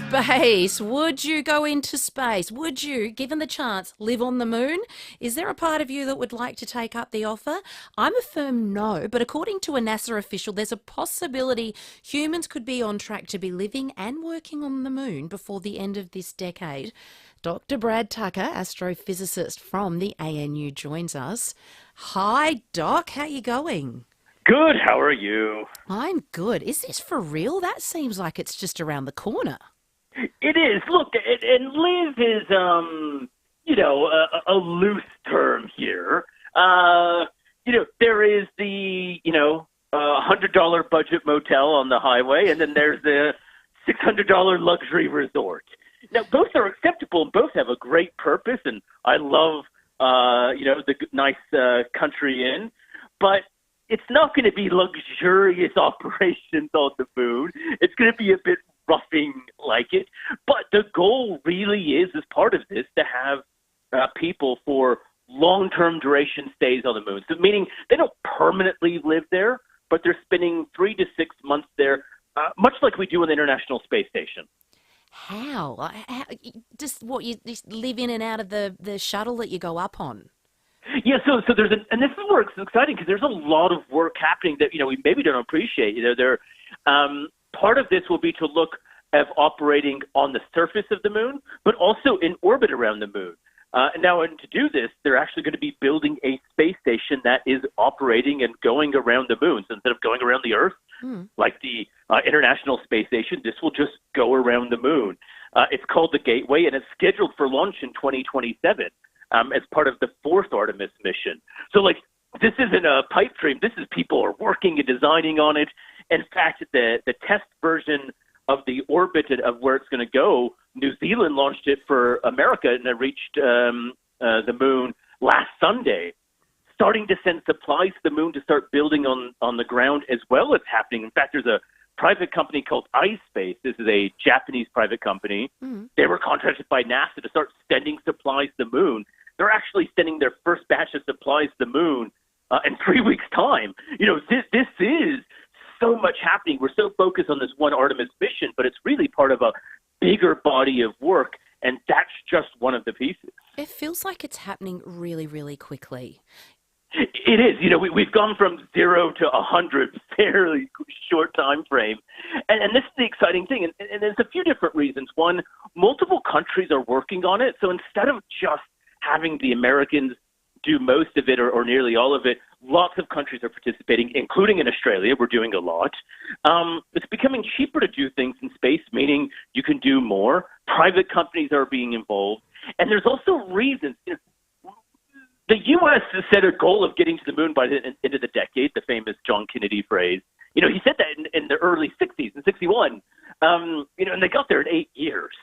Space. Would you go into space? Would you, given the chance, live on the moon? Is there a part of you that would like to take up the offer? I'm a firm no, but according to a NASA official, there's a possibility humans could be on track to be living and working on the moon before the end of this decade. Dr. Brad Tucker, astrophysicist from the ANU, joins us. Hi, Doc. How you going? Good. How are you? I'm good. Is this for real? That seems like it's just around the corner. It is. Look, and live is, a loose term here. There is the, $100 budget motel on the highway, and then there's the $600 luxury resort. Now, both are acceptable, and both have a great purpose, and I love, the nice country inn, but it's not going to be luxurious operations on the moon. It's going to be a bit roughing like it. But the goal really is, as part of this, to have people for long-term duration stays on the moon. So meaning they don't permanently live there, but they're spending 3 to 6 months there, much like we do on the International Space Station. How? Just what, you just live in and out of the shuttle that you go up on? Yeah, so there's and this is where it's exciting because there's a lot of work happening that we maybe don't appreciate. Part of this will be to look at operating on the surface of the moon, but also in orbit around the moon. And to do this, they're actually going to be building a space station that is operating and going around the moon. So instead of going around the Earth, like the International Space Station, this will just go around the moon. It's called the Gateway, and it's scheduled for launch in 2027 as part of the 4th Artemis mission. So, this isn't a pipe dream. This is people are working and designing on it. In fact, the test version of the orbit of where it's going to go, New Zealand launched it for America, and it reached the moon last Sunday, starting to send supplies to the moon to start building on the ground as well as happening. In fact, there's a private company called iSpace. This is a Japanese private company. They were contracted by NASA to start sending supplies to the moon. They're actually sending their first batch of supplies to the moon in 3 weeks' time. This is so much happening. We're so focused on this one Artemis mission, but it's really part of a bigger body of work, and that's just one of the pieces. It feels like it's happening really, really quickly. It is. We've gone from 0 to 100 fairly short time frame. And this is the exciting thing. And there's a few different reasons. One, multiple countries are working on it. So instead of just having the Americans do most of it or nearly all of it, Lots of countries are participating, including in Australia. We're doing a lot. It's becoming cheaper to do things in space, meaning you can do more. Private companies are being involved. And there's also reasons. The U.S. has set a goal of getting to the moon by the end of the decade, the famous John Kennedy phrase. You know, he said that in the early 60s, in 61. And they got there in 8 years,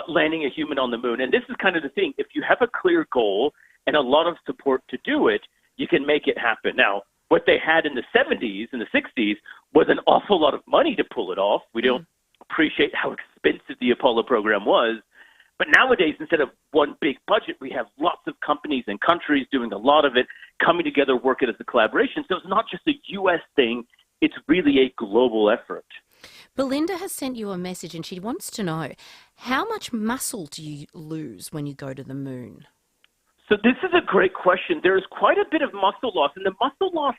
landing a human on the moon. And this is kind of the thing. If you have a clear goal and a lot of support to do it, you can make it happen. Now, what they had in the 70s and the 60s was an awful lot of money to pull it off. We don't appreciate how expensive the Apollo program was. But nowadays, instead of one big budget, we have lots of companies and countries doing a lot of it, coming together, working as a collaboration. So it's not just a U.S. thing. It's really a global effort. Belinda has sent you a message and she wants to know, how much muscle do you lose when you go to the moon? So this is a great question. There's quite a bit of muscle loss, and the muscle loss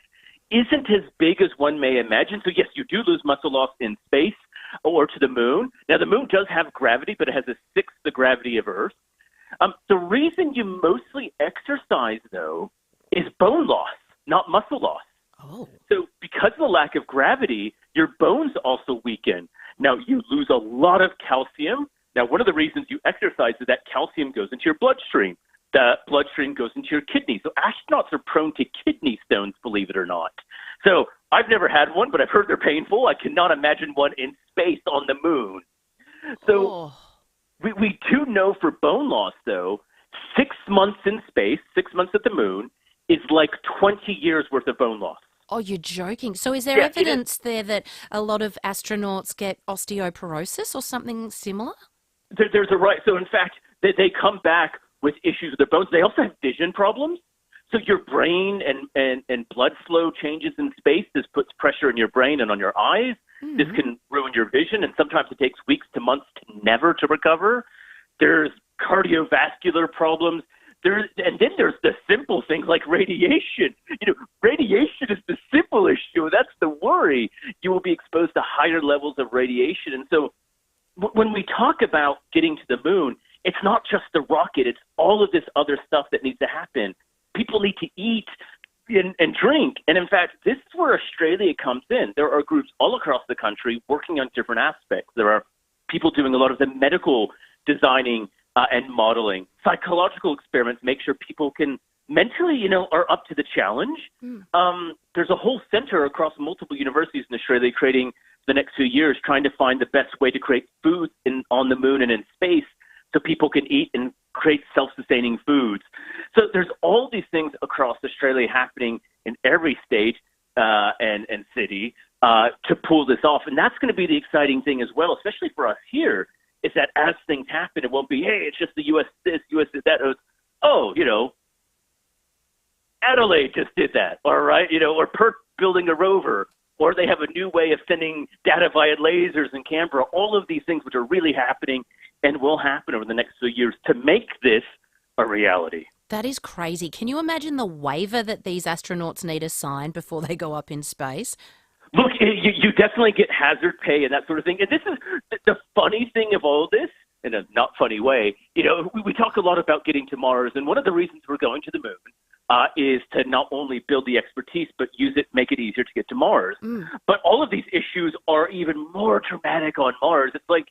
isn't as big as one may imagine. So yes, you do lose muscle loss in space or to the moon. Now, the moon does have gravity, but it has a sixth the gravity of Earth. The reason you mostly exercise, though, is bone loss, not muscle loss. Oh. So because of the lack of gravity, your bones also weaken. Now, you lose a lot of calcium. Now, one of the reasons you exercise is that calcium goes into your bloodstream. The bloodstream goes into your kidneys. So astronauts are prone to kidney stones, believe it or not. So I've never had one, but I've heard they're painful. I cannot imagine one in space on the moon. So we do know for bone loss, though, 6 months in space, 6 months at the moon, is like 20 years worth of bone loss. Oh, you're joking. So is there evidence there that a lot of astronauts get osteoporosis or something similar? There's a right. So in fact, they come back with issues with their bones. They also have vision problems. So your brain and blood flow changes in space. This puts pressure on your brain and on your eyes. Mm-hmm. This can ruin your vision, and sometimes it takes weeks to months to never to recover. There's cardiovascular problems. And then there's the simple things like radiation. Radiation is the simple issue. That's the worry. You will be exposed to higher levels of radiation. And so when we talk about getting to the moon, it's not just the rocket. It's all of this other stuff that needs to happen. People need to eat and drink. And in fact, this is where Australia comes in. There are groups all across the country working on different aspects. There are people doing a lot of the medical designing and modeling. Psychological experiments make sure people can mentally, are up to the challenge. There's a whole center across multiple universities in Australia creating the next few years, trying to find the best way to create food on the moon and in space so people can eat and create self-sustaining foods. So there's all these things across Australia happening in every state and city to pull this off. And that's going to be the exciting thing as well, especially for us here, is that as things happen, it won't be, hey, it's just the U.S. this, U.S. did that. It was, Adelaide just did that, all right? Or Perth building a rover, or they have a new way of sending data via lasers in Canberra. All of these things which are really happening and will happen over the next few years to make this a reality. That is crazy. Can you imagine the waiver that these astronauts need to sign before they go up in space? Look, you definitely get hazard pay and that sort of thing. And this is the funny thing of all this, in a not funny way. We talk a lot about getting to Mars, and one of the reasons we're going to the moon is to not only build the expertise, but use it, make it easier to get to Mars. But all of these issues are even more dramatic on Mars. It's like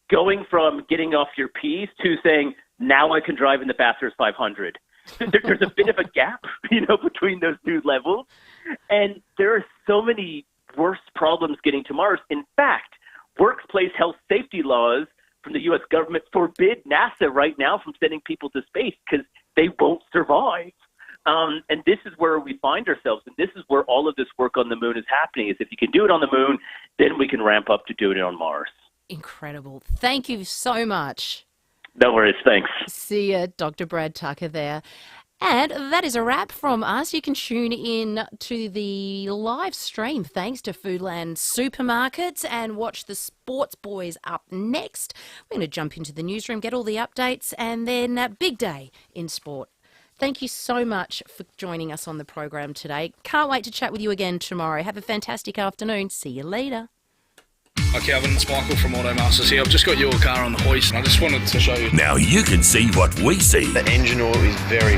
going from getting off your P's to saying, now I can drive in the Bathurst 500. There's a bit of a gap, between those two levels. And there are so many worse problems getting to Mars. In fact, workplace health safety laws from the U.S. government forbid NASA right now from sending people to space because they won't survive. And this is where we find ourselves, and this is where all of this work on the moon is happening, is if you can do it on the moon, then we can ramp up to doing it on Mars. Incredible. Thank you so much. No worries. Thanks. See ya, Dr. Brad Tucker there. And that is a wrap from us. You can tune in to the live stream thanks to Foodland Supermarkets and watch the Sports Boys up next. We're going to jump into the newsroom, get all the updates, and then a big day in sport. Thank you so much for joining us on the program today. Can't wait to chat with you again tomorrow. Have a fantastic afternoon. See you later. Hi Calvin, it's Michael from Automasters here. I've just got your car on the hoist and I just wanted to show you. Now you can see what we see. The engine oil is very